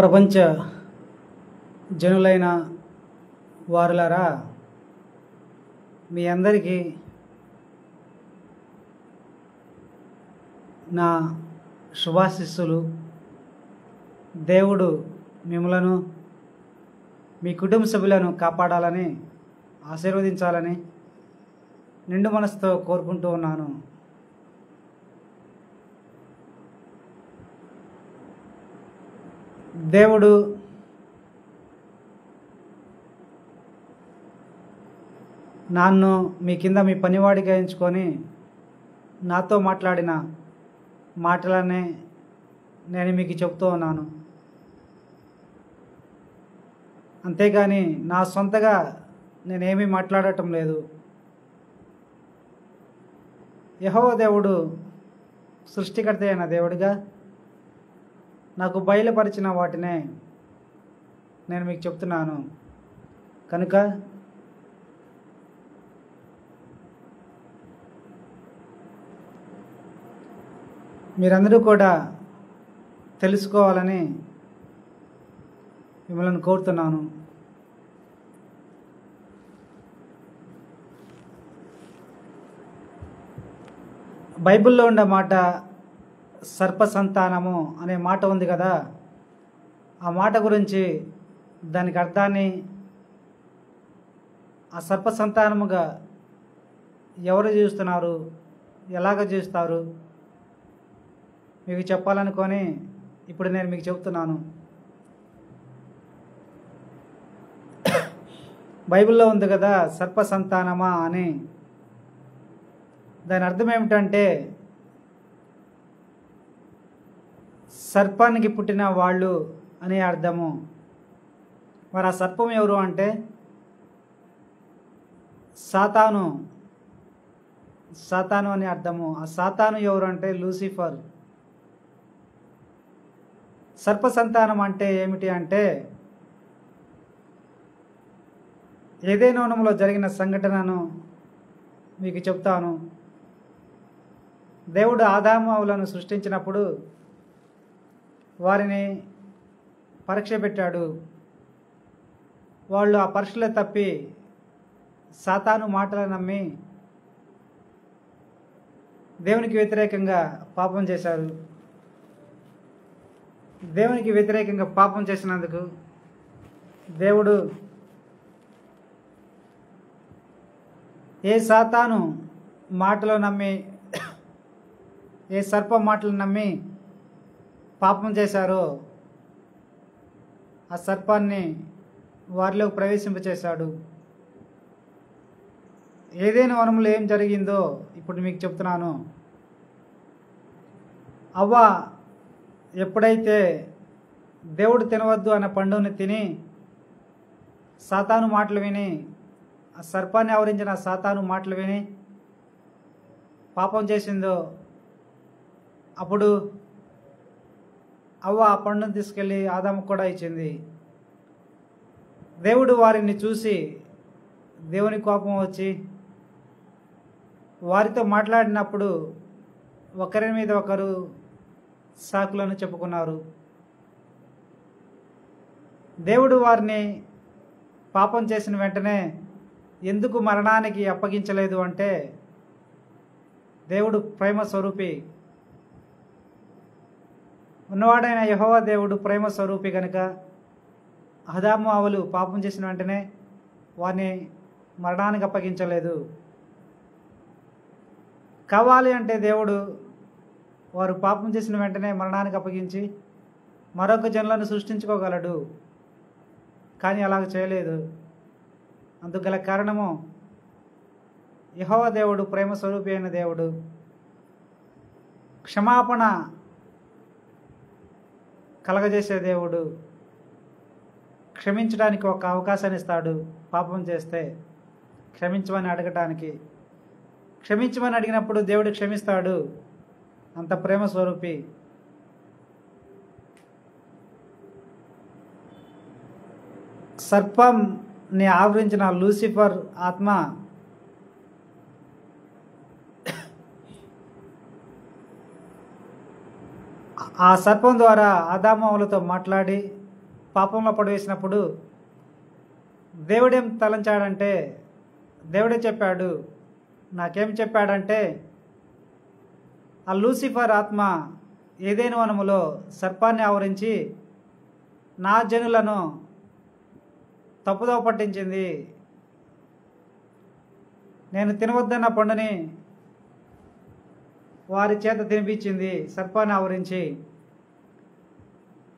ప్రపంచ జనులైన వారులారా, మీ అందరికీ నా శుభాశీస్సులు. దేవుడు మిమ్మలను మీ కుటుంబ సభ్యులను కాపాడాలని, ఆశీర్వదించాలని నిండు మనసుతో కోరుకుంటూ ఉన్నాను. దేవుడు నన్ను మీ కింద మీ పనివాడిగా ఎంచుకొని నాతో మాట్లాడిన మాటలనే నేను మీకు చెప్తూ ఉన్నాను. అంతేగాని నా సొంతగా నేనేమీ మాట్లాడటం లేదు. యెహోవా దేవుడు సృష్టికర్త అయిన దేవుడిగా నాకు బయలుపరిచిన వాటినే నేను మీకు చెప్తున్నాను. కనుక మీరందరూ కూడా తెలుసుకోవాలని మిమ్మల్ని కోరుతున్నాను. బైబిల్లో ఉండే మాట సర్ప సంతానము అనే మాట ఉంది కదా, ఆ మాట గురించి, దానికి అర్థాన్ని, ఆ సర్ప సంతానముగా ఎవరు జీవిస్తున్నారు, ఎలాగ జీవిస్తారు మీకు చెప్పాలనుకొని ఇప్పుడు నేను మీకు చెప్తున్నాను. బైబిల్లో ఉంది కదా సర్ప సంతానమా అని. దాని అర్థం ఏమిటంటే, సర్పానికి పుట్టిన వాళ్ళు అనే అర్థము. మరి ఆ సర్పం ఎవరు అంటే సాతాను అని అర్థము. ఆ సాతాను ఎవరు అంటే లూసిఫర్. సర్ప సంతానం అంటే ఏమిటి అంటే, ఏదైనా వనంలో జరిగిన సంఘటనను మీకు చెప్తాను. దేవుడు ఆదాము హవ్వలను సృష్టించినప్పుడు వారిని పరీక్ష పెట్టాడు. వాళ్ళు ఆ పరీక్షలో తప్పి సాతాను మాటలు నమ్మి దేవునికి వ్యతిరేకంగా పాపం చేశారు. దేవునికి వ్యతిరేకంగా పాపం చేసినందుకు దేవుడు ఏ సాతాను మాటలు నమ్మి, ఏ సర్ప మాటలు నమ్మి పాపం చేశారో ఆ సర్పాన్ని వారిలోకి ప్రవేశింపచేశాడు. ఏదైనా వనంలో ఏం జరిగిందో ఇప్పుడు మీకు చెప్తున్నాను. అవ్వ ఎప్పుడైతే దేవుడు తినవద్దు అన్న పండుని తిని సాతాను మాటలు విని, ఆ సర్పాన్ని ఆవరించిన సాతాను మాటలు విని పాపం చేసిందో, అప్పుడు అవ్వ ఆ పండును తీసుకెళ్ళి ఆదాముకు కూడా ఇచ్చింది. దేవుడు వారిని చూసి దేవుని కోపం వచ్చి వారితో మాట్లాడినప్పుడు ఒకరి మీద ఒకరు సాకులను చెప్పుకున్నారు. దేవుడు వారిని పాపం చేసిన వెంటనే ఎందుకు మరణానికి అప్పగించలేదు అంటే, దేవుడు ప్రేమ స్వరూపి. ఉన్నవాడైన యెహోవా దేవుడు ప్రేమ స్వరూపి కనుక ఆదాము హవ్వలు పాపం చేసిన వెంటనే వారిని మరణానికి అప్పగించలేదు. కావాలి అంటే దేవుడు వారు పాపం చేసిన వెంటనే మరణానికి అప్పగించి మరొక జనులను సృష్టించుకోగలడు. కానీ అలాగ చేయలేదు. అందుకు గల కారణము, యెహోవా దేవుడు ప్రేమ స్వరూపి అయిన దేవుడు. క్షమాపణ కలగజేసే దేవుడు. క్షమించడానికి ఒక అవకాశాన్ని ఇస్తాడు. పాపం చేస్తే క్షమించమని అడగటానికి. క్షమించమని అడిగినప్పుడు దేవుడు క్షమిస్తాడు. అంత ప్రేమ స్వరూపి. సర్పంని ఆవరించిన లూసిఫర్ ఆత్మ ఆ సర్పం ద్వారా ఆదాము హవ్వలతో మాట్లాడి పాపంలో పడవేసినప్పుడు దేవుడేం తలంచాడంటే, దేవుడే చెప్పాడు. నాకేం చెప్పాడంటే, ఆ లూసిఫర్ ఆత్మ ఏదైనా వనములో సర్పాన్ని ఆవరించి నా జనులను తప్పుదోవ పట్టించింది. నేను తినవద్దన్న పండుని వారి చేత తినిపించింది, సర్పాన్ని ఆవరించి.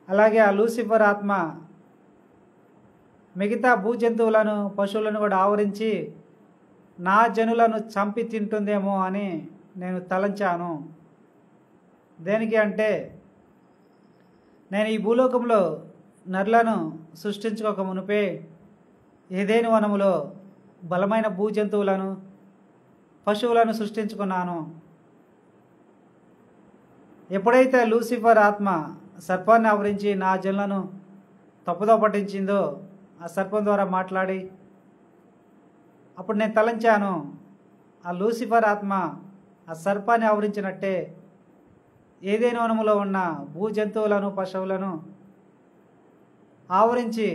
అలాగే ఆ లూసిఫర్ ఆత్మ మిగతా భూజంతువులను, పశువులను కూడా ఆవరించి నా జనులను చంపి తింటుందేమో అని నేను తలంచాను. దేనికి అంటే, నేను ఈ భూలోకంలో నరులను సృష్టించుకోక మునిపే ఏదేని వనములో బలమైన భూజంతువులను, పశువులను సృష్టించుకున్నాను. ఎప్పుడైతే లూసిఫర్ ఆత్మ సర్పాన్ని ఆవరించి నా జనులను తప్పుదో పట్టించిందో, ఆ సర్పం ద్వారా మాట్లాడి, అప్పుడు నేను తలంచాను, ఆ లూసిఫర్ ఆత్మ ఆ సర్పాన్ని ఆవరించినట్టే ఏదైనా వనములో ఉన్న భూజంతువులను, పశువులను ఆవరించి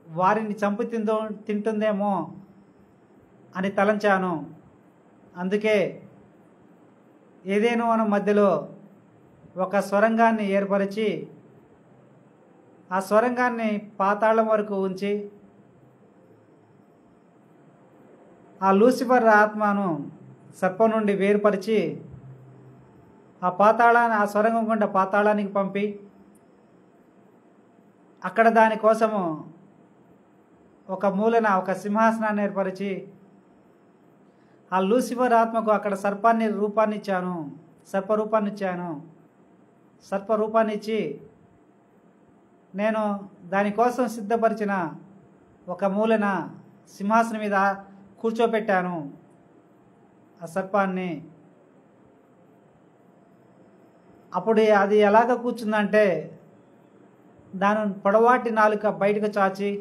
వారిని చంపి తింటుందేమో అని తలంచాను. అందుకే ఏదైనా వనం మధ్యలో ఒక సొరంగాన్ని ఏర్పరిచి, ఆ సొరంగాన్ని పాతాళం వరకు ఉంచి, ఆ లూసిఫర్ ఆత్మను సర్పం నుండి వేరుపరిచి ఆ సొరంగం గుండా పాతాళానికి పంపి, అక్కడ దానికోసము ఒక మూలన ఒక సింహాసనాన్ని ఏర్పరిచి, ఆ లూసిఫర్ ఆత్మకు అక్కడ సర్పరూపాన్ని ఇచ్చి నేను దానికోసం సిద్ధపరిచిన ఒక మూలన సింహాసనం మీద కూర్చోపెట్టాను ఆ సర్పాన్ని. అప్పుడు అది ఎలాగ కూర్చుందంటే, దాని పొడవాటి నాలుక బయటకు చాచి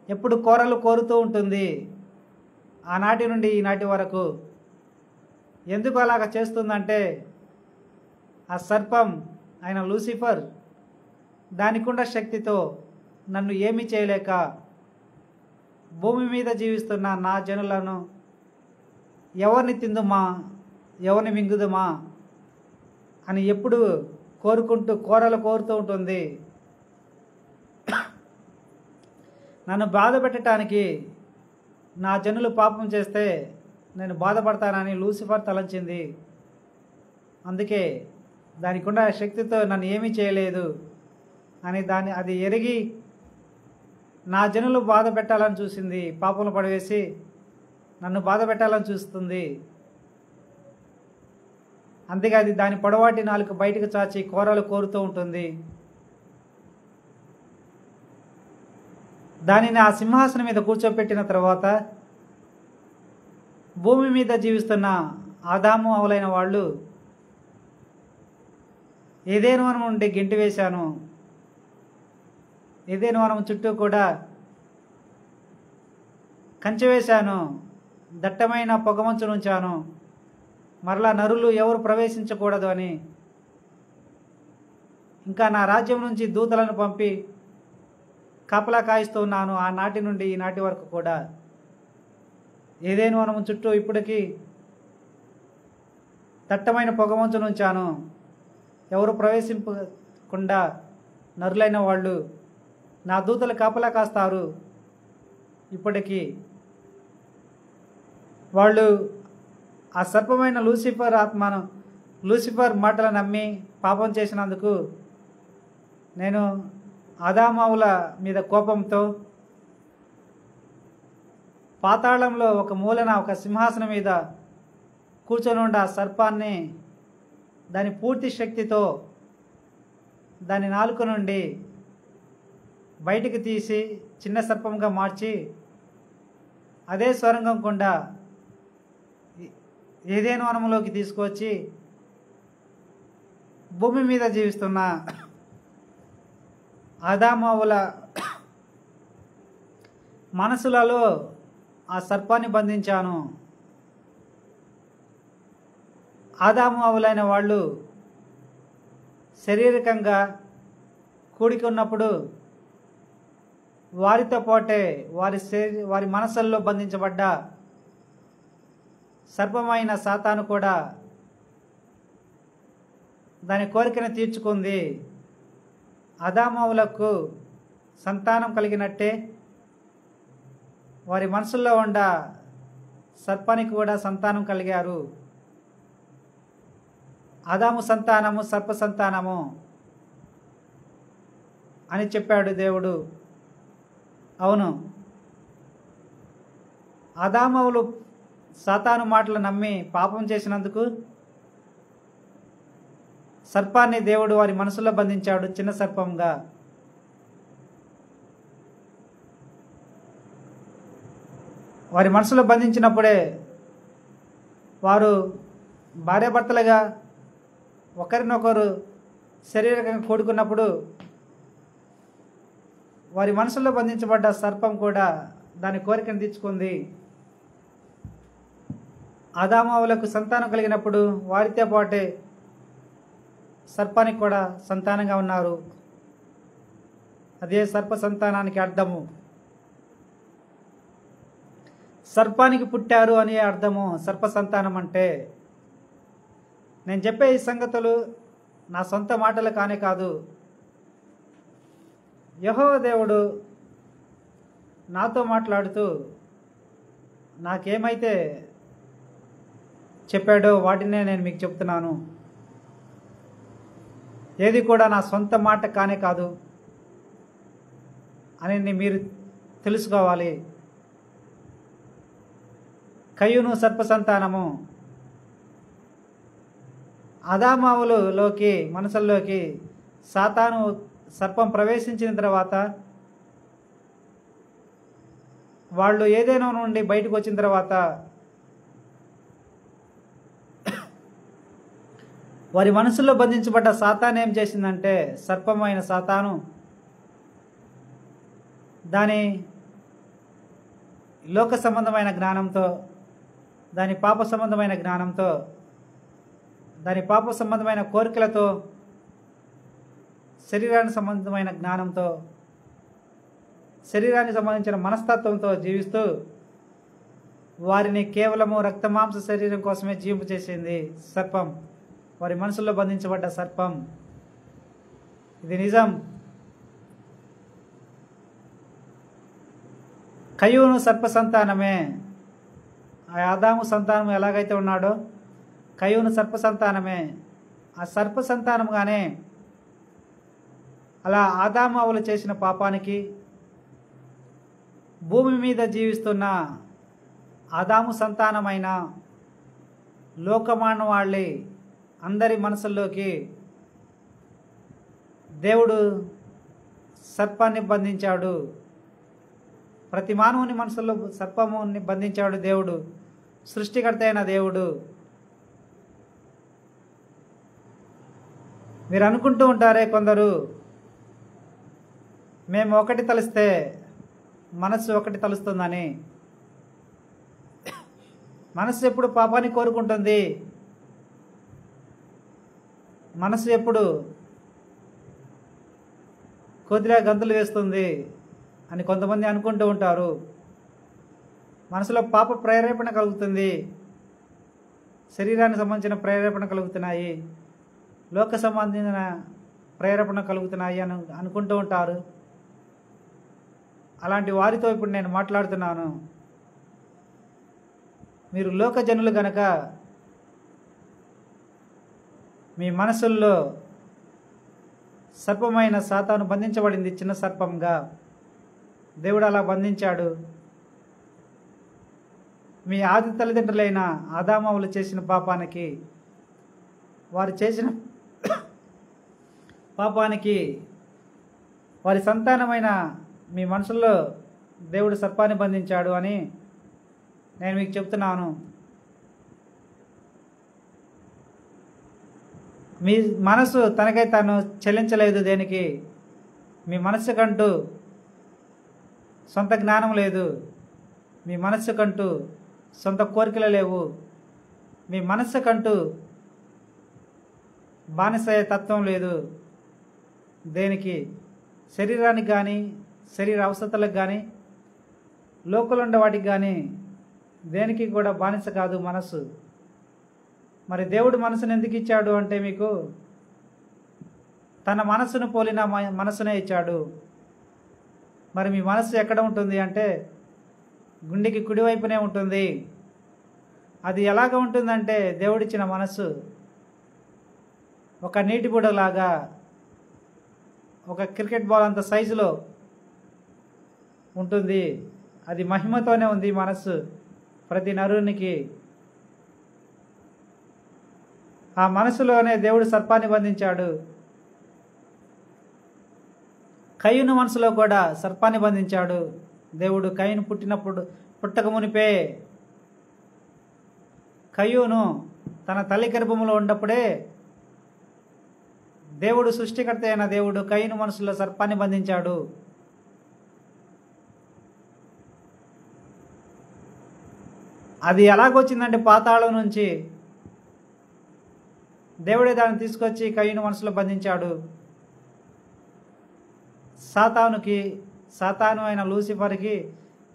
ఎప్పుడు కూరలు కోరుతూ ఉంటుంది. ఆనాటి నుండి ఈనాటి వరకు ఎందుకు అలాగ చేస్తుందంటే, ఆ సర్పం ఆయన లూసిఫర్ దానికున్న శక్తితో నన్ను ఏమీ చేయలేక భూమి మీద జీవిస్తున్న నా జనులను ఎవరిని తిందుమా, ఎవరిని మింగుదుమా అని ఎప్పుడు కూరలు కోరుతూ ఉంటుంది. నన్ను బాధ పెట్టడానికి, నా జనులు పాపం చేస్తే నేను బాధపడతానని లూసిఫర్ తలంచింది. అందుకే దానికున్న శక్తితో నన్ను ఏమీ చేయలేదు అని అది ఎరిగి నా జనులు బాధ పెట్టాలని చూసింది. పాపంలో పడవేసి నన్ను బాధ పెట్టాలని చూస్తుంది. అందుకే అది దాని పొడవాటి నాలుక బయటకు చాచి కూరలు కోరుతూ ఉంటుంది. దానిని ఆ సింహాసనం మీద కూర్చోపెట్టిన తర్వాత భూమి మీద జీవిస్తున్న ఆదాము అవలైన వాళ్ళు ఏదైనా వనం నుండి గెంటి వేశాను. ఏదైనా వనం చుట్టూ కూడా కంచె వేశాను, దట్టమైన పొగమంచును ఉంచాను. మరలా నరులు ఎవరు ప్రవేశించకూడదు అని. ఇంకా నా రాజ్యం నుంచి దూతలను పంపి కాపలా కాయిస్తున్నాను. ఆనాటి నుండి ఈనాటి వరకు కూడా ఏదైనా వనము చుట్టూ ఇప్పటికీ దట్టమైన పొగమంచును ఉంచాను. ఎవరు ప్రవేశింపకుండా నరులైన వాళ్ళు నా దూతలు కాపలా కాస్తారు. ఇప్పటికీ వాళ్ళు ఆ సర్పమైన లూసిఫర్ మాటలు నమ్మి పాపం చేసినందుకు నేను ఆదామావుల మీద కోపంతో పాతాళంలో ఒక మూలన ఒక సింహాసనం మీద కూర్చొని ఉండే ఆ సర్పాన్ని దాని పూర్తి శక్తితో దాని నాలుక నుండి బయటికి తీసి చిన్న సర్పంగా మార్చి అదే సొరంగం గుండా ఏదైనా వనంలోకి తీసుకొచ్చి భూమి మీద జీవిస్తున్న ఆదామావుల మనసులలో ఆ సర్పాన్ని బంధించాను. ఆదాము అవులైన వాళ్ళు శారీరకంగా కూడికి ఉన్నప్పుడు వారితో పాటే వారి మనసుల్లో బంధించబడ్డ సర్పమైన సాతాను కూడా దాని కోరికను తీర్చుకుంది. ఆదామవులకు సంతానం కలిగినట్టే వారి మనసుల్లో ఉండ సర్పానికి కూడా సంతానం కలిగారు. ఆదాము సంతానము సర్ప సంతానము అని చెప్పాడు దేవుడు. అవును, ఆదామవులు సాతాను మాటలు నమ్మి పాపం చేసినందుకు సర్పాన్ని దేవుడు వారి మనసులో బంధించాడు, చిన్న సర్పంగా. వారి మనసులో బంధించినప్పుడే వారు భార్యాభర్తలుగా ఒకరినొకరు శరీరకంగా కూడుకున్నప్పుడు వారి మనసులో బంధించబడ్డ సర్పం కూడా దాని కోరికను తీర్చుకుంది. ఆదామవులకు సంతానం కలిగినప్పుడు వారితో పాటే సర్పానికి కూడా సంతానంగా ఉన్నారు. అదే సర్ప సంతానానికి అర్థము. సర్పానికి పుట్టారు అనే అర్థము సర్ప సంతానం అంటే. నేను చెప్పే ఈ సంగతులు నా సొంత మాటలు కానే కాదు. యెహోవా దేవుడు నాతో మాట్లాడుతూ నాకేమైతే చెప్పాడో వాటినే నేను మీకు చెప్తున్నాను. ఏది కూడా నా సొంత మాట కానే కాదు అని మీరు తెలుసుకోవాలి. కయ్యూను సర్ప సంతానము. ఆదామావులలోకి మనసుల్లోకి సాతాను సర్పం ప్రవేశించిన తర్వాత వాళ్ళు ఏదైనా నుండి బయటకు వచ్చిన తర్వాత వారి మనసులో బంధించబడ్డ సాతాను ఏం చేసిందంటే, సర్పమైన సాతాను దాని లోక సంబంధమైన జ్ఞానంతో, దాని పాప సంబంధమైన జ్ఞానంతో, దాని పాప సంబంధమైన కోరికలతో, శరీరానికి సంబంధమైన జ్ఞానంతో, శరీరానికి సంబంధించిన మనస్తత్వంతో జీవిస్తూ వారిని కేవలము రక్తమాంస శరీరం కోసమే జీవింపచేసింది సర్పం. వారి మనసుల్లో బంధించబడ్డ సర్పం. ఇది నిజం. కయ్యూను సర్ప సంతానమే. ఆ ఆదాము సంతానం ఎలాగైతే ఉన్నాడో కయ్యూను సర్ప సంతానమే. ఆ సర్ప సంతానంగానే అలా ఆదాము అవ్వలు చేసిన పాపానికి భూమి మీద జీవిస్తున్న ఆదాము సంతానమైన లోకమానవాళ్ళి అందరి మనసుల్లోకి దేవుడు సర్పాన్ని బంధించాడు. ప్రతి మానవుని మనసులో సర్పముని బంధించాడు దేవుడు, సృష్టికర్త అయిన దేవుడు. మీరు అనుకుంటూ ఉంటారే కొందరు, మేము ఒకటి తలిస్తే మనస్సు ఒకటి తలుస్తుందని. మనస్సు ఎప్పుడు పాపాన్ని కోరుకుంటుంది, మనసు ఎప్పుడు కోతిలా గంతులు వేస్తుంది అని కొంతమంది అనుకుంటూ ఉంటారు. మనసులో పాప ప్రేరేపణ కలుగుతుంది, శరీరానికి సంబంధించిన ప్రేరేపణ కలుగుతున్నాయి, లోక సంబంధించిన ప్రేరేపణ కలుగుతున్నాయి అని అనుకుంటూ ఉంటారు. అలాంటి వారితో ఇప్పుడు నేను మాట్లాడుతున్నాను. మీరు లోక జనులు గనక మీ మనసుల్లో సర్పమైన సాతాను బంధించబడింది, చిన్న సర్పంగా. దేవుడు అలా బంధించాడు. మీ ఆది తల్లిదండ్రులైన ఆదామవులు చేసిన పాపానికి, వారు చేసిన పాపానికి వారి సంతానమైన మీ మనసుల్లో దేవుడు సర్పాన్ని బంధించాడు అని నేను మీకు చెప్తున్నాను. మీ మనసు తనకై తాను చెల్లించలేదు దేనికి. మీ మనస్సుకంటూ సొంత జ్ఞానం లేదు, మీ మనస్సుకంటూ సొంత కోరికలు లేవు, మీ మనస్సుకంటూ బానిస తత్వం లేదు దేనికి. శరీరానికి కానీ శరీర అవసరతలకు కానీ లోకంలో ఉండే వాటికి కానీ దేనికి కూడా బానిస కాదు మనస్సు. మరి దేవుడు మనసును ఎందుకు ఇచ్చాడు అంటే మీకు తన మనసును పోలిన మనసునే ఇచ్చాడు. మరి మీ మనస్సు ఎక్కడ ఉంటుంది అంటే గుండెకి కుడివైపునే ఉంటుంది. అది ఎలాగ ఉంటుందంటే దేవుడిచ్చిన మనస్సు ఒక నీటి బుడలాగా, ఒక క్రికెట్ బాల్ అంత సైజులో ఉంటుంది. అది మహిమతోనే ఉంది మనస్సు ప్రతి నరునికి. ఆ మనసులోనే దేవుడు సర్పాన్ని బంధించాడు. కయ్యూను మనసులో కూడా సర్పాన్ని బంధించాడు దేవుడు. కయ్యూను పుట్టక మునిపే కయ్యూను తన తల్లి గర్భములో ఉన్నప్పుడే దేవుడు, సృష్టికర్త అయిన దేవుడు కయ్యూను మనసులో సర్పాన్ని బంధించాడు. అది ఎలాగొచ్చిందంటే పాతాళం నుంచి దేవుడే దాన్ని తీసుకొచ్చి కయ్యూను మనసులో బంధించాడు. సాతాను అయిన లూసిఫర్కి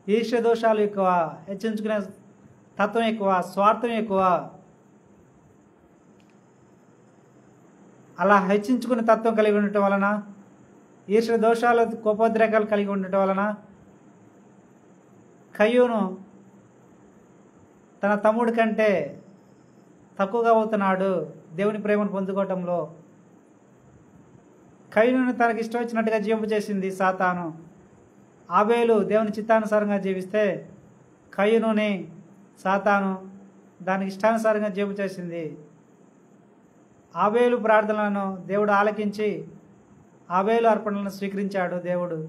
ఈర్ష్య దోషాలు ఎక్కువ, హెచ్చించుకునే తత్వం ఎక్కువ, స్వార్థం ఎక్కువ. అలా హెచ్చించుకునే తత్వం కలిగి ఉండటం వలన, ఈర్ష్య దోషాలు కోపోద్రేకాలు కలిగి ఉండటం వలన కయ్యూను తన తమ్ముడి కంటే తక్కువగా అవుతున్నాడు దేవుని ప్రేమను పొందుకోవటంలో. కయ్యూనుని తనకి ఇష్టం వచ్చినట్టుగా జీవింపజేసింది సాతాను. ఆబేలు దేవుని చిత్తానుసారంగా జీవిస్తే కయ్యూనుని సాతాను దానికి ఇష్టానుసారంగా జీవింపజేసింది. ఆబేలు ప్రార్థనలను దేవుడు ఆలకించి ఆబేలు అర్పణలను స్వీకరించాడు దేవుడు.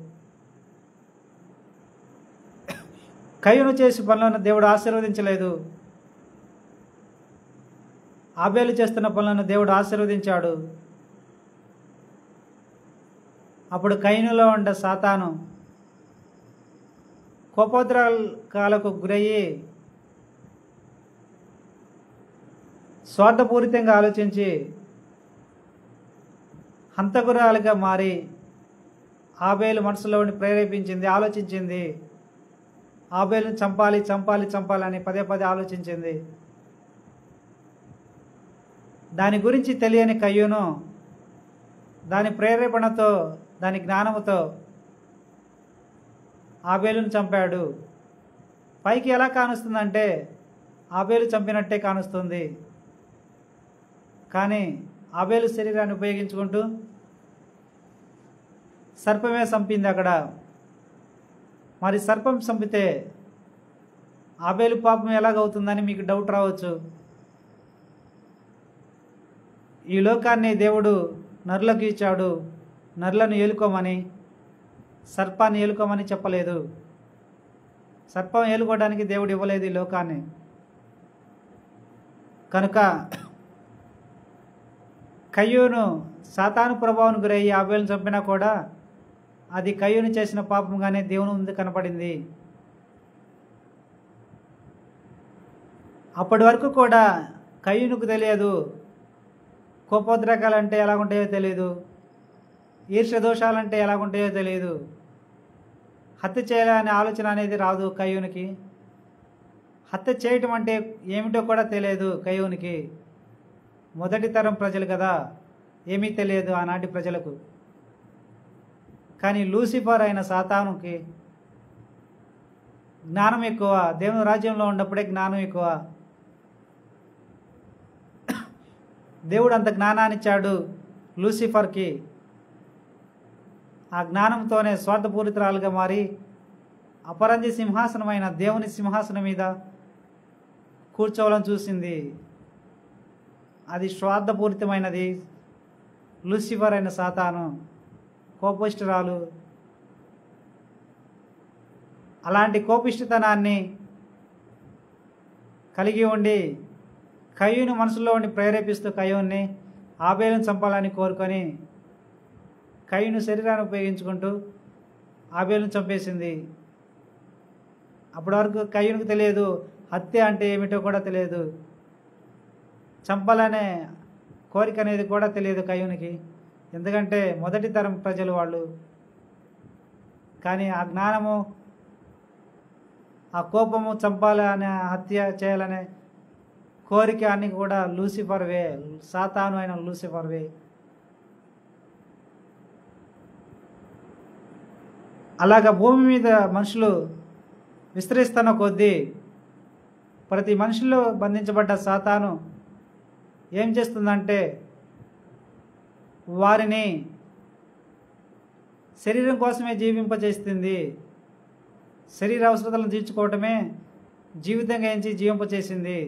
కయ్యూను చేసే పనులను దేవుడు ఆశీర్వదించలేదు. ఆబేలు చేస్తున్న పనులను దేవుడు ఆశీర్వదించాడు. అప్పుడు కయ్యూనులో ఉండే సాతాను కోపోద్రేకాలకు గురయ్యి స్వార్థపూరితంగా ఆలోచించి హంతకురాలుగా మారి ఆబేలు మనసులో ప్రేరేపించింది, ఆలోచించింది. ఆబేలును చంపాలి చంపాలి చంపాలని పదే పదే ఆలోచించింది. దాని గురించి తెలియని కయ్యూను దాని ప్రేరేపణతో, దాని జ్ఞానముతో ఆబేలును చంపాడు. పైకి ఎలా కానుస్తుందంటే ఆబేలు చంపినట్టే కానుస్తుంది. కానీ ఆబేలు శరీరాన్ని ఉపయోగించుకుంటూ సర్పమే చంపింది అక్కడ. మరి సర్పం చంపితే ఆబేలు పాపం ఎలాగవుతుందని మీకు డౌట్ రావచ్చు. ఈ లోకాన్ని దేవుడు నరులకు ఇచ్చాడు. నరులను ఏలుకోమని, సర్పాన్ని ఏలుకోమని చెప్పలేదు. సర్పం ఏలుకోవడానికి దేవుడు ఇవ్వలేదు ఈ లోకాన్ని. కనుక కయ్యూను సాతాను ప్రభావం గురయ్యి ఆబేలును చంపినా కూడా అది కయ్యూను చేసిన పాపంగానే దేవుని ముందు కనపడింది. అప్పటి వరకు కూడా కయ్యూనుకు తెలియదు కోపోద్రేకాలు అంటే ఎలాగుంటాయో తెలియదు, ఈర్ష్య దోషాలంటే ఎలాగుంటాయో తెలియదు, హత్య చేయాలనే ఆలోచన అనేది రాదు కయ్యూనికి. హత్య చేయటం అంటే ఏమిటో కూడా తెలియదు కయ్యూనికి. మొదటి తరం ప్రజలు కదా, ఏమీ తెలియదు ఆనాటి ప్రజలకు. కానీ లూసిఫర్ అయిన సాతానుకి జ్ఞానం ఎక్కువ. దేవుని రాజ్యంలో ఉన్నప్పుడే జ్ఞానం ఎక్కువ. దేవుడు అంత జ్ఞానాన్ని ఇచ్చాడు లూసిఫర్కి. ఆ జ్ఞానంతోనే స్వార్థపూరితురాలుగా మారి అపరంజి సింహాసనమైన దేవుని సింహాసనం మీద కూర్చోవాలని చూసింది. అది స్వార్థపూరితమైనది. లూసిఫర్ అయిన సాతాను కోపిష్ఠురాలు. అలాంటి కోపిష్ఠతనాన్ని కలిగి ఉండి కయ్యూను మనసులో ఉండి ప్రేరేపిస్తూ కయ్యూన్ని ఆబేలును చంపాలని కోరుకొని కయ్యూను శరీరాన్ని ఉపయోగించుకుంటూ ఆబేలును చంపేసింది. అప్పటి వరకు కయ్యూనుకు తెలియదు హత్య అంటే ఏమిటో కూడా తెలియదు, చంపాలనే కోరిక అనేది కూడా తెలియదు కయ్యూనికి. ఎందుకంటే మొదటి తరం ప్రజలు వాళ్ళు. కానీ ఆ జ్ఞానము, ఆ కోపము, చంపాలనే, హత్య చేయాలనే కోరిక అన్ని కూడా లూసిఫర్వే, సాతాను అయిన లూసిఫర్వే. అలాగా భూమి మీద మనుషులు విస్తరిస్తున్న కొద్దీ ప్రతి మనుషుల్లో బంధించబడ్డ సాతాను ఏం చేస్తుందంటే వారిని శరీరం కోసమే జీవింపచేస్తుంది. శరీర అవసరతలను తీర్చుకోవటమే జీవితంగా ఎంచి జీవింపచేసింది.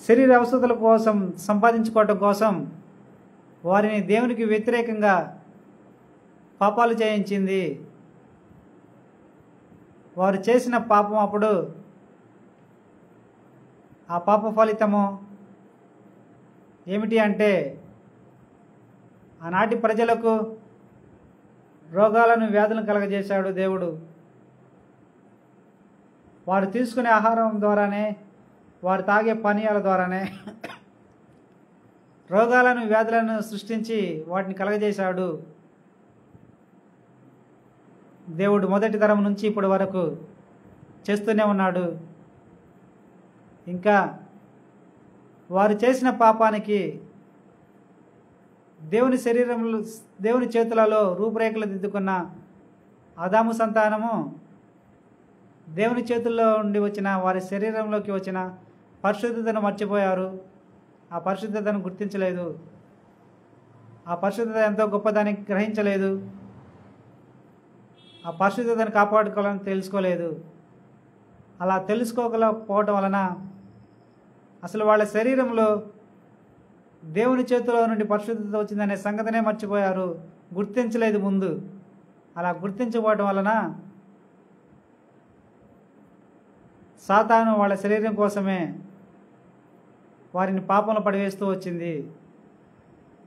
శరీర అవసరతల కోసం సంపాదించుకోవటం కోసం వారిని దేవునికి వ్యతిరేకంగా పాపాలు చేయించింది. వారు చేసిన పాపం అప్పుడు ఆ పాప ఫలితము ఏమిటి అంటే ఆనాటి ప్రజలకు రోగాలను, వ్యాధులను కలగజేశాడు దేవుడు. వారు తీసుకునే ఆహారం ద్వారానే, వారు తాగే పానీయాల ద్వారానే రోగాలను, వ్యాధులను సృష్టించి వాటిని కలగజేశాడు దేవుడు. మొదటి తరం నుంచి ఇప్పటి వరకు చేస్తూనే ఉన్నాడు. ఇంకా వారు చేసిన పాపానికి దేవుని చేతులలో రూపురేఖలు దిద్దుకున్న ఆదాము సంతానము దేవుని చేతుల్లో ఉండి వచ్చిన వారి శరీరంలోకి వచ్చిన పరిశుద్ధతను మర్చిపోయారు. ఆ పరిశుద్ధతను గుర్తించలేదు. ఆ పరిశుద్ధత ఎంతో గొప్పదాన్ని గ్రహించలేదు. ఆ పరిశుద్ధతను కాపాడుకోవాలని తెలుసుకోలేదు. అలా తెలుసుకోకపోవటం వలన అసలు వాళ్ళ శరీరంలో దేవుని చేతిలో నుండి పరిశుద్ధత వచ్చిందనే సంగతినే మర్చిపోయారు, గుర్తించలేదు ముందు. అలా గుర్తించకపోవటం వలన సాతాను వాళ్ళ శరీరం కోసమే వారిని పాపంలో పడివేస్తూ వచ్చింది.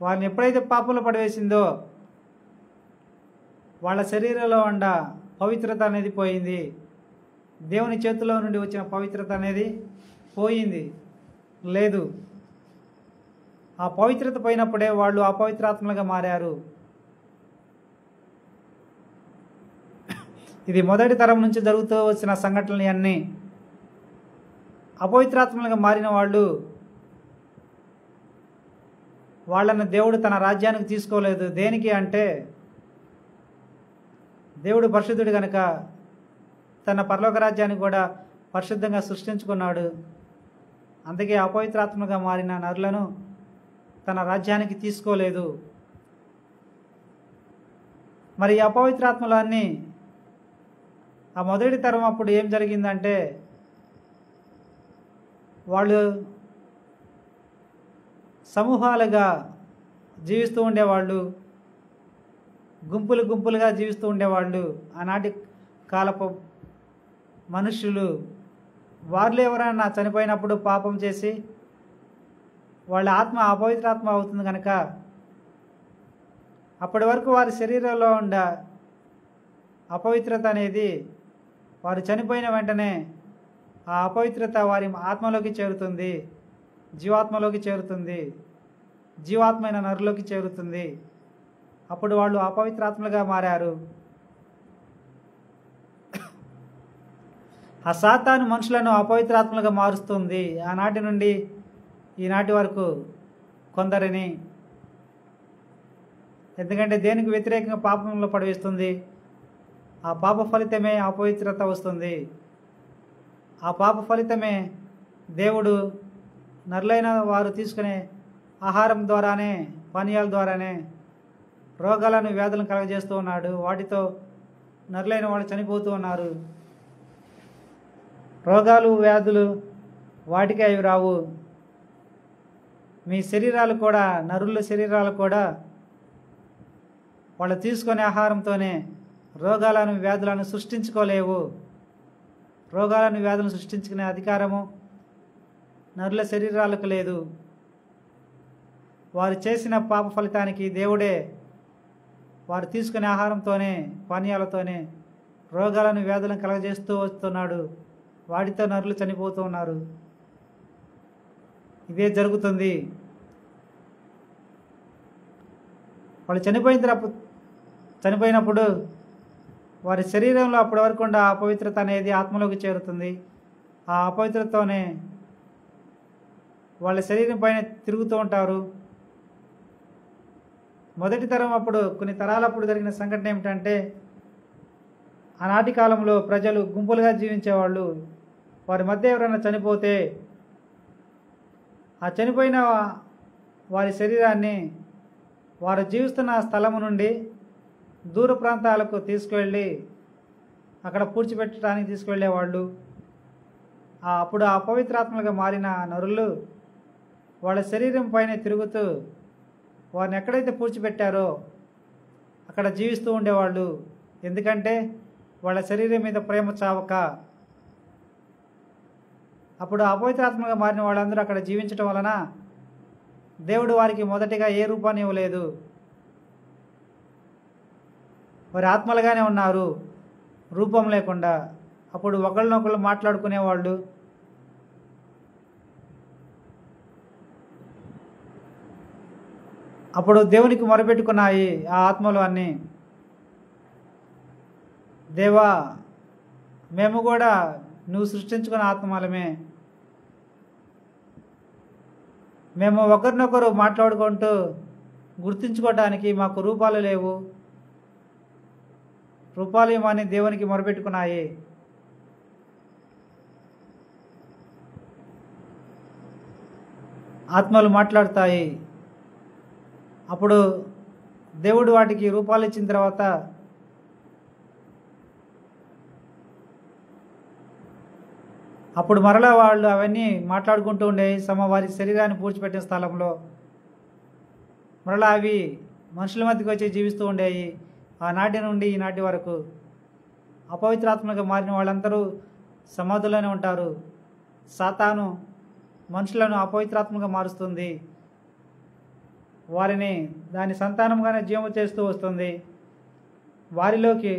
వారిని ఎప్పుడైతే పాపంలో పడివేసిందో వాళ్ళ శరీరంలో ఉండ పవిత్రత అనేది పోయింది. దేవుని చేతిలో నుండి వచ్చిన పవిత్రత అనేది పోయింది, లేదు. ఆ పవిత్రత పోయినప్పుడే వాళ్ళు అపవిత్రాత్మలుగా మారారు. ఇది మొదటి తరం నుంచి జరుగుతూ వచ్చిన సంఘటనలు అన్నీ. అపవిత్రాత్మలుగా మారిన వాళ్ళను దేవుడు తన రాజ్యానికి తీసుకోలేదు. దేనికి అంటే దేవుడు పరిశుద్ధుడు కనుక తన పరలోక రాజ్యాన్ని కూడా పరిశుద్ధంగా సృష్టించుకున్నాడు. అందుకే అపవిత్రాత్మగా మారిన నరులను తన రాజ్యానికి తీసుకోలేదు. మరి ఈ అపవిత్రాత్మలన్నీ ఆ మొదటి తరం అప్పుడు ఏం జరిగిందంటే వాళ్ళు సమూహాలుగా జీవిస్తూ ఉండేవాళ్ళు, గుంపులుగా జీవిస్తూ ఉండేవాళ్ళు. ఆనాటి కాలపు మనుష్యులు వారిలో ఎవరైనా చనిపోయినప్పుడు పాపం చేసి వాళ్ళ ఆత్మ అపవిత్రాత్మ అవుతుంది కనుక అప్పటి వరకు వారి శరీరంలో ఉండ అపవిత్రత అనేది వారు చనిపోయిన వెంటనే ఆ అపవిత్రత వారి ఆత్మలోకి చేరుతుంది, జీవాత్మలోకి చేరుతుంది, జీవాత్మైన నరులోకి చేరుతుంది. అప్పుడు వాళ్ళు అపవిత్రాత్మలుగా మారారు. ఆ సాతాను మనుషులను అపవిత్రాత్మలుగా మారుస్తుంది. ఆనాటి నుండి ఈనాటి వరకు కొందరిని. ఎందుకంటే దేనికి వ్యతిరేకంగా పాపంలో పడివేస్తుంది. ఆ పాప ఫలితమే అపవిత్రత వస్తుంది. ఆ పాప ఫలితమే దేవుడు నరులైన వారు తీసుకునే ఆహారం ద్వారానే, పానీయాల ద్వారానే రోగాలను, వ్యాధులను కలగజేస్తూ ఉన్నాడు. వాటితో నరులైన వాళ్ళు చనిపోతూ ఉన్నారు. రోగాలు, వ్యాధులు వాటికి అవి రావు. మీ శరీరాలు కూడా, నరుల శరీరాలు కూడా వాళ్ళు తీసుకునే ఆహారంతోనే రోగాలను, వ్యాధులను సృష్టించుకోలేవు. రోగాలను, వ్యాధులను సృష్టించుకునే అధికారము నరుల శరీరాలకు లేదు. వారు చేసిన పాప ఫలితానికి దేవుడే వారు తీసుకునే ఆహారంతోనే, పానీయాలతోనే రోగాలను, వ్యాధులను కలగజేస్తూ వస్తున్నాడు. వాటితో నరులు చనిపోతూ ఉన్నారు. ఇదే జరుగుతుంది. వాళ్ళు చనిపోయినప్పుడు వారి శరీరంలో అప్పటి వరకు ఉన్న అపవిత్రత అనేది ఆత్మలోకి చేరుతుంది. ఆ అపవిత్రతతోనే వాళ్ళ శరీరం పైన తిరుగుతూ ఉంటారు. మొదటి తరం అప్పుడు, కొన్ని తరాలప్పుడు జరిగిన సంఘటన ఏమిటంటే, ఆనాటి కాలంలో ప్రజలు గుంపులుగా జీవించేవాళ్ళు. వారి మధ్య ఎవరైనా చనిపోతే ఆ చనిపోయిన వారి శరీరాన్ని వారు జీవిస్తున్న స్థలము నుండి దూర ప్రాంతాలకు తీసుకువెళ్ళి అక్కడ పూడ్చిపెట్టడానికి తీసుకువెళ్ళేవాళ్ళు. అప్పుడు ఆ అపవిత్రాత్మలుగా మారిన నరులు వాళ్ళ శరీరం పైన తిరుగుతూ వారిని ఎక్కడైతే పూడ్చిపెట్టారో అక్కడ జీవిస్తూ ఉండేవాళ్ళు. ఎందుకంటే వాళ్ళ శరీరం మీద ప్రేమ చావక. అప్పుడు అపవిత్రాత్మగా మారిన వాళ్ళందరూ అక్కడ జీవించటం వలన దేవుడు వారికి మొదటిగా ఏ రూపాన్ని ఇవ్వలేదు. వారి ఆత్మలుగానే ఉన్నారు, రూపం లేకుండా. అప్పుడు ఒకళ్ళనొకళ్ళు మాట్లాడుకునేవాళ్ళు. అప్పుడు దేవునికి మొరపెట్టుకున్నాయి ఆ ఆత్మలు అన్నీ. దేవా, మేము కూడా నువ్వు సృష్టించుకున్న ఆత్మలమే. మేము ఒకరినొకరు మాట్లాడుకుంటూ గుర్తించుకోవడానికి మాకు రూపాలు లేవు, రూపాలు ఏమని దేవునికి మొరపెట్టుకున్నాయి. ఆత్మలు మాట్లాడతాయి. అప్పుడు దేవుడు వాటికి రూపాలు ఇచ్చిన తర్వాత అప్పుడు మరలా వాళ్ళు అవన్నీ మాట్లాడుకుంటూ ఉండేవి. వారి శరీరాన్ని పూడ్చిపెట్టిన స్థలంలో మరలా అవి మనుషుల మధ్యకి వచ్చి జీవిస్తూ ఉండేవి. ఆనాటి నుండి ఈనాటి వరకు అపవిత్రాత్మగా మారిన వాళ్ళందరూ సమాధుల్లోనే ఉంటారు. సాతాను మనుషులను అపవిత్రాత్మగా మారుస్తుంది. వారిని దాని సంతానంగానే జీవము చేస్తూ వస్తుంది. వారిలోకి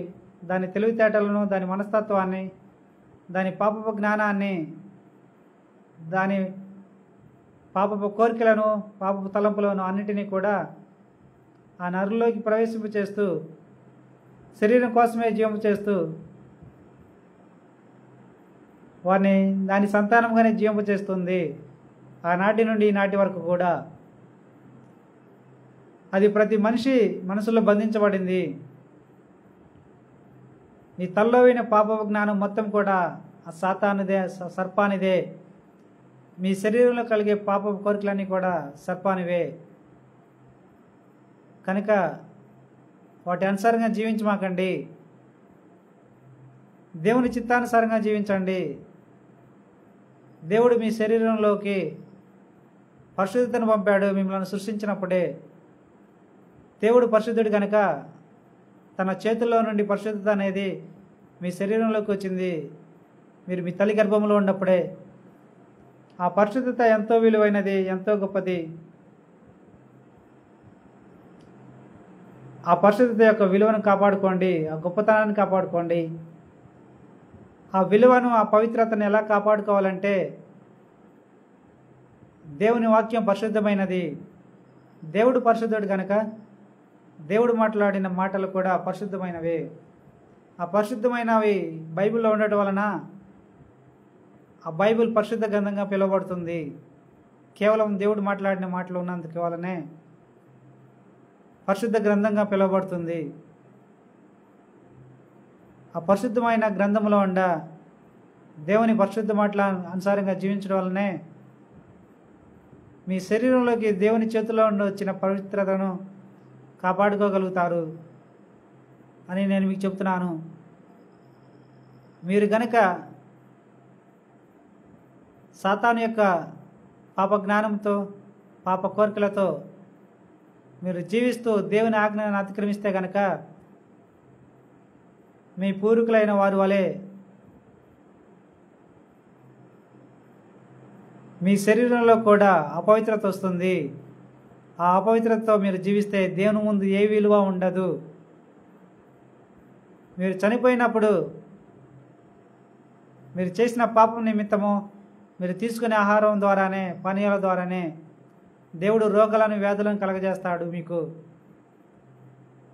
దాని తెలివితేటలను, దాని మనస్తత్వాన్ని, దాని పాపపు జ్ఞానాన్ని, దాని పాపపు కోరికలను, పాపపు తలంపులను అన్నిటినీ కూడా ఆ నరుల్లోకి ప్రవేశింపచేస్తూ శరీరం కోసమే జీవము చేస్తూ వారిని దాని సంతానంగానే జీవము చేస్తుంది. ఆనాటి నుండి ఈనాటి వరకు కూడా అది ప్రతి మనిషి మనసులో బంధించబడింది. నీ తల్లో అయిన పాపపు జ్ఞానం మొత్తం కూడా ఆ సాతానుదే, సర్పానిదే. మీ శరీరంలో కలిగే పాపపు కోరికలన్నీ కూడా సర్పానివే. కనుక వాటి అనుసారంగా జీవించమాకండి, దేవుని చిత్తానుసారంగా జీవించండి. దేవుడు మీ శరీరంలోకి పరిశుద్ధతను పంపాడు మిమ్మల్ని సృష్టించినప్పుడే. దేవుడు పరిశుద్ధుడు కనుక తన చేతుల్లో నుండి పరిశుద్ధత అనేది మీ శరీరంలోకి వచ్చింది మీరు మీ తల్లి గర్భంలో ఉన్నప్పుడే. ఆ పరిశుద్ధత ఎంతో విలువైనది, ఎంతో గొప్పది. ఆ పరిశుద్ధత యొక్క విలువను కాపాడుకోండి, ఆ గొప్పతనాన్ని కాపాడుకోండి. ఆ విలువను, ఆ పవిత్రతను ఎలా కాపాడుకోవాలంటే, దేవుని వాక్యం పరిశుద్ధమైనది. దేవుడు పరిశుద్ధుడు కనుక దేవుడు మాట్లాడిన మాటలు కూడా పరిశుద్ధమైనవి. ఆ పరిశుద్ధమైనవి బైబిల్లో ఉండటం వలన ఆ బైబిల్ పరిశుద్ధ గ్రంథంగా పిలువబడుతుంది. కేవలం దేవుడు మాట్లాడిన మాటలు ఉన్నందుకు వలనే పరిశుద్ధ గ్రంథంగా పిలువబడుతుంది. ఆ పరిశుద్ధమైన గ్రంథంలో ఉండ దేవుని పరిశుద్ధ మాటల అనుసారంగా జీవించడం వల్లనే మీ శరీరంలోకి దేవుని చేతిలో ఉండి వచ్చిన పవిత్రతను కాపాడుకోగలుగుతారు అని నేను మీకు చెప్తున్నాను. మీరు గనక సాతాను యొక్క పాప జ్ఞానంతో, పాప కోరికలతో మీరు జీవిస్తూ దేవుని ఆజ్ఞను అతిక్రమిస్తే గనక మీ పూర్వీకులైన వారి వలె మీ శరీరంలో కూడా అపవిత్రత వస్తుంది. ఆ అపవిత్రతతో మీరు జీవిస్తే దేవుని ముందు ఏ విలువ ఉండదు. మీరు చనిపోయినప్పుడు మీరు చేసిన పాపం నిమిత్తము మీరు తీసుకునే ఆహారం ద్వారానే, పానీయాల ద్వారానే దేవుడు రోగాలను, వ్యాధులను కలగజేస్తాడు మీకు.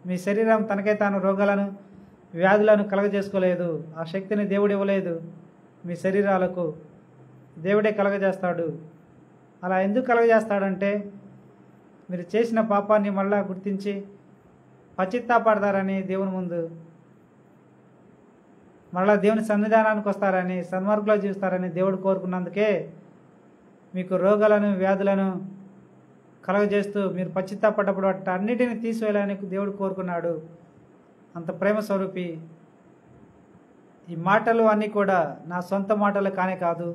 మీ శరీరం తనకై తాను రోగాలను వ్యాధులను కలగజేసుకోలేదు. ఆ శక్తిని దేవుడు ఇవ్వలేదు. మీ శరీరాలకు దేవుడే కలగజేస్తాడు. అలా ఎందుకు కలగజేస్తాడంటే మీరు చేసిన పాపాన్ని మళ్ళా గుర్తించి పశ్చాత్తాపడతారని, దేవుని ముందు మళ్ళా దేవుని సన్నిధానానికి వస్తారని, సన్మార్గంలో జీవిస్తారని దేవుడు కోరుకున్నందుకే మీకు రోగాలను వ్యాధులను కలగజేస్తూ మీరు పశ్చాత్తాపడ్డప్పుడు వాటి అన్నిటిని తీసివేయాలని దేవుడు కోరుకున్నాడు. అంత ప్రేమ స్వరూపి. ఈ మాటలు అన్నీ కూడా నా సొంత మాటలు కానే కాదు.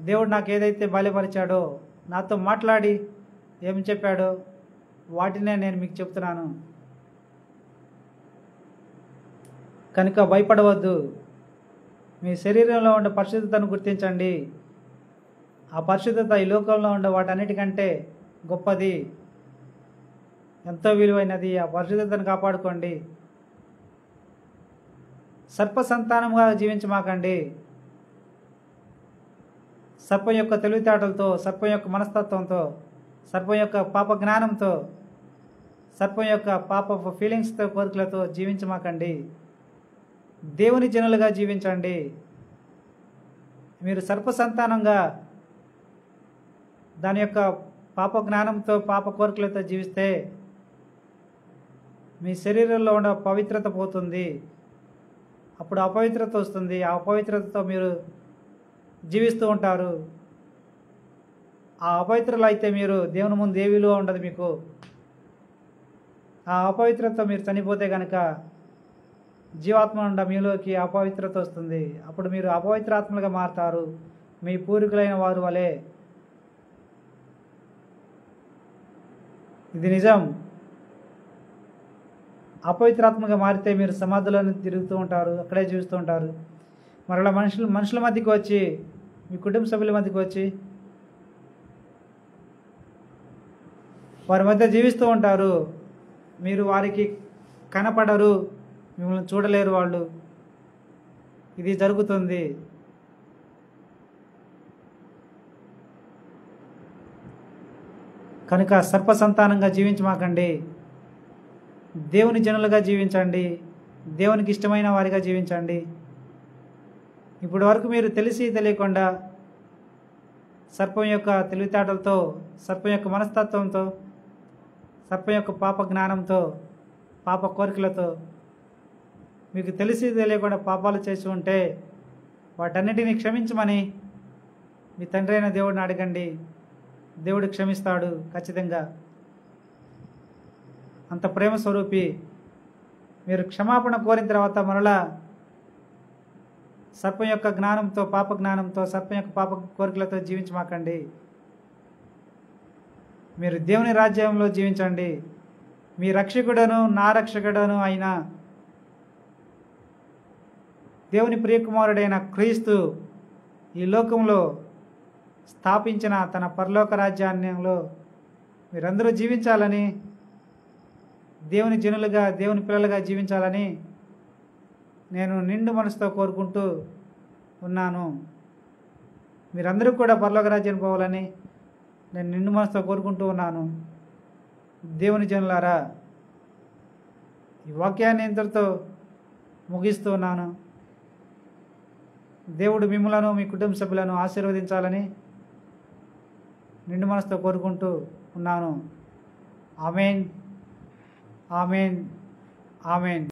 దేవుడు నాకు ఏదైతే బయలుపరిచాడో, నాతో మాట్లాడి ఏం చెప్పాడో వాటినే నేను మీకు చెప్తున్నాను. కనుక భయపడవద్దు. మీ శరీరంలో ఉండే పరిశుద్ధతను గుర్తించండి. ఆ పరిశుద్ధత ఈ లోకంలో ఉండే వాటన్నిటికంటే గొప్పది, ఎంతో విలువైనది. ఆ పరిశుద్ధతను కాపాడుకోండి. సర్ప సంతానంగా జీవించమాకండి. సర్పం యొక్క తెలివితేటలతో, సర్పం యొక్క మనస్తత్వంతో, సర్పం యొక్క పాప జ్ఞానంతో, సర్పం యొక్క పాప ఫీలింగ్స్తో, కోరికలతో జీవించమాకండి. దేవుని జనులుగా జీవించండి. మీరు సర్ప సంతానంగా దాని యొక్క పాప జ్ఞానంతో, పాప కోరికలతో జీవిస్తే మీ శరీరంలో ఉన్న పవిత్రత పోతుంది. అప్పుడు అపవిత్రత వస్తుంది. ఆ అపవిత్రతతో మీరు జీవిస్తూ ఉంటారు. ఆ అపవిత్రలు అయితే మీరు దేవుని ముందు ఏ విలువ ఉండదు మీకు. ఆ అపవిత్రతతో మీరు చనిపోతే కనుక జీవాత్మ నుండి మీలోకి అపవిత్రత వస్తుంది. అప్పుడు మీరు అపవిత్రాత్మలుగా మారుతారు, మీ పూర్వీకులైన వారు వలె. ఇది నిజం. అపవిత్రాత్మగా మారితే మీరు సమాధులను తిరుగుతూ ఉంటారు, అక్కడే జీవిస్తూ ఉంటారు. మరలా మనుషుల మధ్యకి వచ్చి, మీ కుటుంబ సభ్యుల మధ్యకి వచ్చి వారి మధ్య జీవిస్తూ ఉంటారు. మీరు వారికి కనపడరు, మిమ్మల్ని చూడలేరు వాళ్ళు. ఇది జరుగుతుంది. కనుక సర్ప సంతానంగా జీవించమాకండి. దేవుని జనులుగా జీవించండి. దేవునికి ఇష్టమైన వారిగా జీవించండి. ఇప్పటి వరకు మీరు తెలిసి తెలియకుండా సర్పం యొక్క తెలివితేటలతో, సర్పం యొక్క మనస్తత్వంతో, సర్పం యొక్క పాప జ్ఞానంతో, పాప కోరికలతో మీకు తెలిసి తెలియకుండా పాపాలు చేసి ఉంటే వాటన్నిటిని క్షమించమని మీ తండ్రి అయిన దేవుడిని అడగండి. దేవుడు క్షమిస్తాడు ఖచ్చితంగా. అంత ప్రేమ స్వరూపి. మీరు క్షమాపణ కోరిన తర్వాత మరలా సర్పం యొక్క జ్ఞానంతో, పాప జ్ఞానంతో, సర్పం యొక్క పాప కోరికలతో జీవించమాకండి. మీరు దేవుని రాజ్యంలో జీవించండి. మీ రక్షకుడను నా రక్షకుడను అయిన దేవుని ప్రియకుమారుడైన క్రీస్తు ఈ లోకంలో స్థాపించిన తన పరలోక రాజ్యాంగంలో మీరందరూ జీవించాలని, దేవుని జనులుగా, దేవుని పిల్లలుగా జీవించాలని నేను నిండు మనసుతో కోరుకుంటూ ఉన్నాను. మీరందరూ కూడా పరలోక రాజ్యానికి పోవాలని నేను నిండు మనసుతో కోరుకుంటూ ఉన్నాను. దేవుని జనులారా, ఈ వాక్యాన్ని ఇంతటితో ముగిస్తూ ఉన్నాను. దేవుడు మిమ్మలను, మీ కుటుంబ సభ్యులను ఆశీర్వదించాలని నిండు మనసుతో కోరుకుంటూ ఉన్నాను. ఆమేన్, ఆమేన్, ఆమేన్.